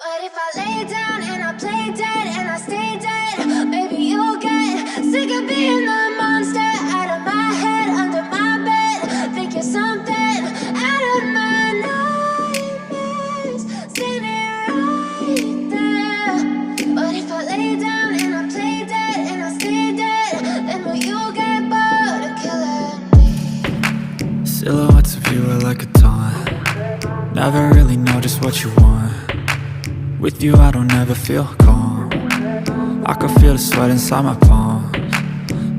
But if I lay down and I play dead and I stay dead, maybe you'll get sick of being the monster out of my head, under my bed. Think you're something out of my nightmares, standing right there. But if I lay down and I play dead and I stay dead, then will you get bored of killing me? Silhouettes of you are like a taunt. Never really know just what you want. With you I don't ever feel calm. I can feel the sweat inside my palms.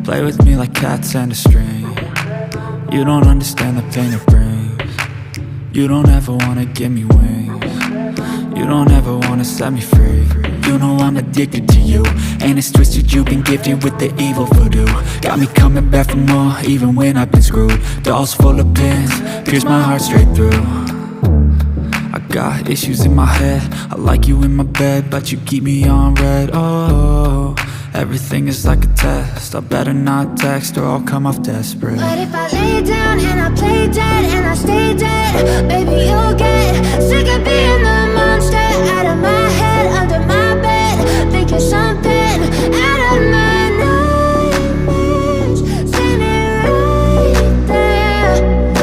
Play with me like cats and a string. You don't understand the pain it brings. You don't ever wanna give me wings. You don't ever wanna set me free. You know I'm addicted to you, and it's twisted, you've been gifted with the evil voodoo. Got me coming back for more, even when I've been screwed. Dolls full of pins, pierce my heart straight through. I got issues in my head, I like you in my bed, but you keep me on red. Oh, everything is like a test. I better not text or I'll come off desperate. But if I lay down and I play dead and I stay dead, baby you'll get sick of being the monster out of my head, under my bed. Think you're something out of my nightmares, standing right there.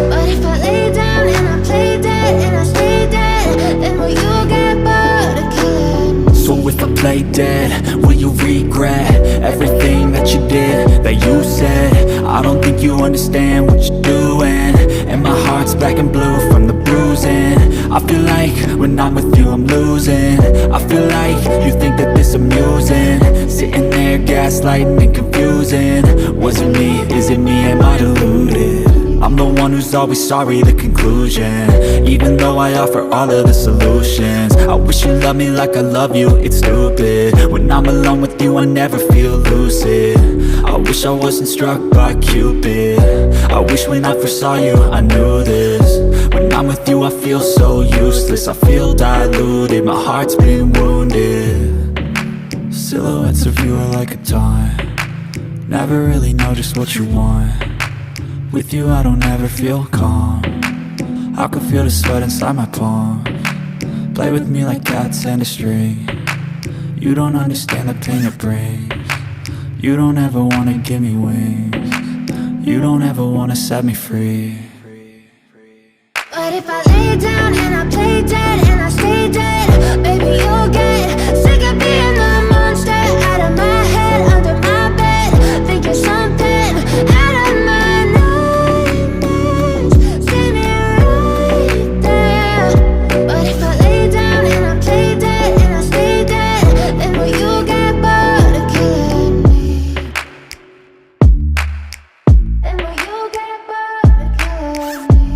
But if I lay down and I play dead and I stay dead, then will you get bored of killing me? So if I play dead, will you regret everything that you did, that you said? I don't think you understand what you're doing, and my heart's black and blue from the bruising. I feel like when I'm with you I'm losing. I feel like you think that this amusing, sitting there gaslighting and confusing. Was it me? Is it me? Am I deluded? I'm the one who's always sorry, the conclusion, even though I offer all of the solutions. I wish you loved me like I love you, it's stupid. When I'm alone with you I never feel lucid. I wish I wasn't struck by Cupid. I wish when I first saw you I knew this. When I'm with you I feel so useless, I feel diluted, my heart's been wounded. Silhouettes of you are like a taunt. Never really know just what you want. With you I don't ever feel calm. I can feel the sweat inside my palms. Play with me like cats and a string. You don't understand the pain it brings. You don't ever wanna give me wings. You don't ever wanna set me free. But if I lay down and I play dead and I stay dead, baby you'll get sick of being the monster out of my head, under my bed. Think you're something out of my nightmares, standing right there. But if I lay down and I play dead and I stay dead, then will you get bored of killing me? Then will you get bored of killing me?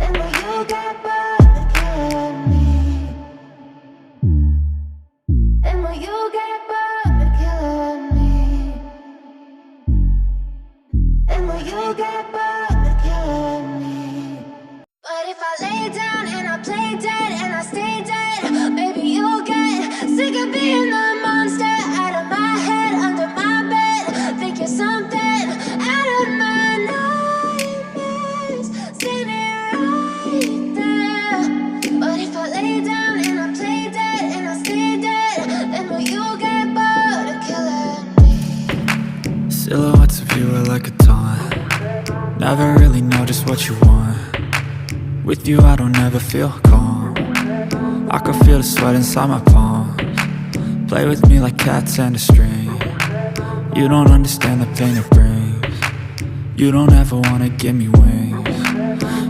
And will you get bored of killing me? And will you get bored of killing me? And will you get bored of killing me? But if I lay down and I play dead and I stay dead, maybe you'll get sick of being the monster out of my head, under my bed. Think you're something out of my nightmares, standing right there. But if I lay down and I play dead and I stay dead, then will you get bored of killing me? Silhouettes of you are like a taunt. Never really know just what you want. With you I don't ever feel calm. I can feel the sweat inside my palms. Play with me like cats and a string. You don't understand the pain it brings. You don't ever wanna give me wings.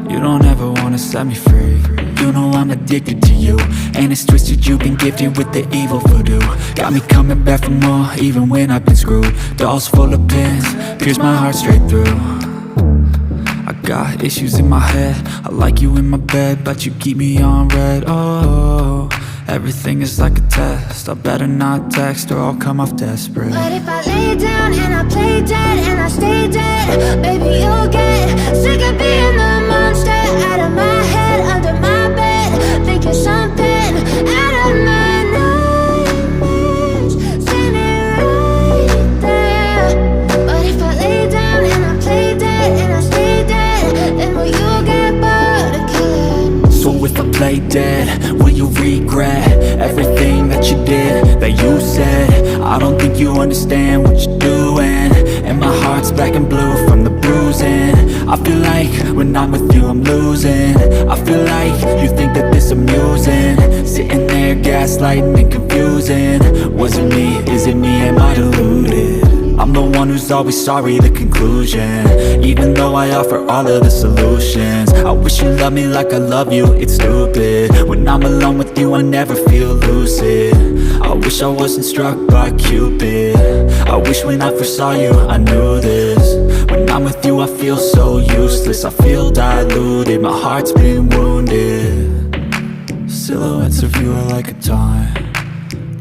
You don't ever wanna set me free. You know I'm addicted to you, and it's twisted, you've been gifted with the evil voodoo. Got me coming back for more, even when I've been screwed. Dolls full of pins, pierce my heart straight through. I got issues in my head, I like you in my bed, but you keep me on red. Oh, everything is like a test. I better not text or I'll come off desperate. But if I lay down and I play dead and I stay dead, baby you'll get sick of being the monster out of my head, under my bed. Think you're something out of my nightmares, standing right there. But if I lay down and I play dead and I stay dead, then will you get bored of killing me? So if I play dead, will you regret everything that you did, that you said? I don't think you understand what you're doing, and my heart's black and blue from the bruising. I feel like when I'm with you I'm losing. I feel like you think that this amusing, sitting there gaslighting and confusing. Was it me? Is it me? Am I deluded? I'm the one who's always sorry, the conclusion, even though I offer all of the solutions. I wish you loved me like I love you, it's stupid. When I'm alone with you I never feel lucid. I wish I wasn't struck by Cupid. I wish when I first saw you I knew this. When I'm with you I feel so useless, I feel diluted, my heart's been wounded. Silhouettes of you are like a taunt,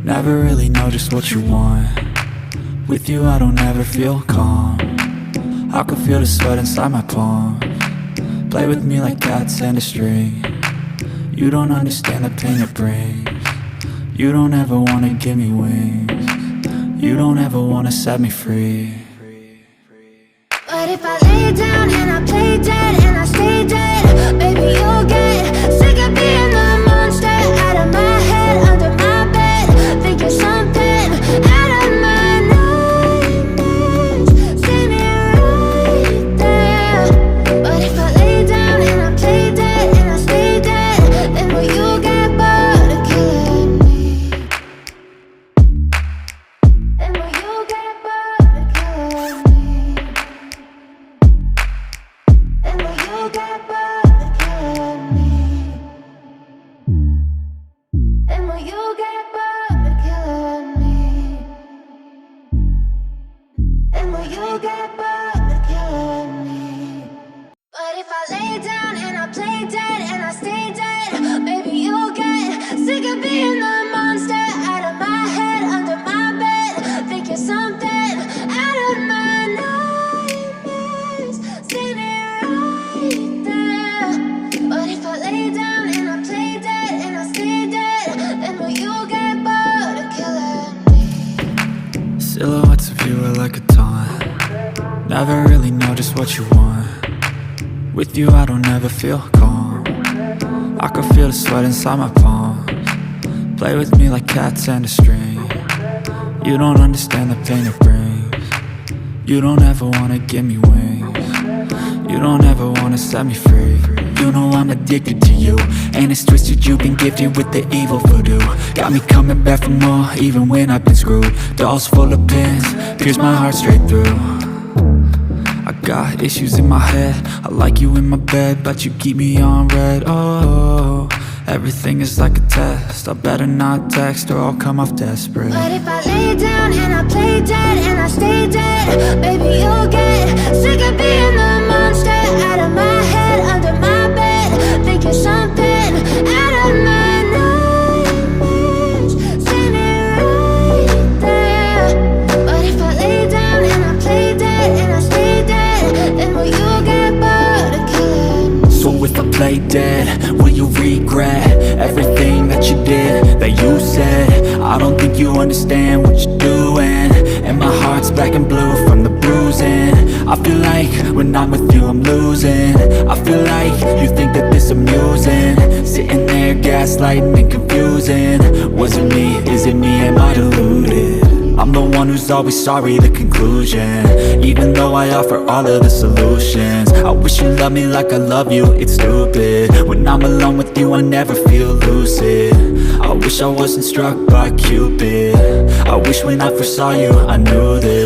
never really know just what you want. With you I don't ever feel calm, I can feel the sweat inside my palms. Play with me like cats and a string. You don't understand the pain it brings. You don't ever wanna give me wings. You don't ever wanna set me free. But if I lay down and I play dead and I stay dead, baby you'll get sick of being the monster out of my head, under my bed, thinking something out of my Silhouettes of you are like a taunt, never really know just what you want. With you I don't ever feel calm, I can feel the sweat inside my palms. Play with me like cats and a string. You don't understand the pain it brings. You don't ever wanna give me wings. You don't ever wanna set me free. You know I'm addicted to you, and it's twisted, you've been gifted with the evil voodoo. Got me coming back for more, even when I've been screwed. Dolls full of pins, pierce my heart straight through. I got issues in my head, I like you in my bed, but you keep me on red. Oh, everything is like a test, I better not text or I'll come off desperate. But if I lay down and I play dead and I stay dead, baby you'll get sick of being the monster out of my head, under my bed, thinking something out of my nightmares, standing right there. But if I lay down and I play dead and I stay dead, then will you get bored of killing me? So if I play dead, will you regret everything that you did, that you said? I don't think you understand what you're doing, and my heart's black and blue from the bruising. I feel like when I'm with you I'm losing. I feel like you think that this amusing, sitting there gaslighting and confusing. Was it me? Is it me? Am I deluded? I'm the one who's always sorry, the conclusion, even though I offer all of the solutions. I wish you loved me like I love you, it's stupid. When I'm alone with you I never feel lucid. I wish I wasn't struck by Cupid. I wish when I first saw you I knew this.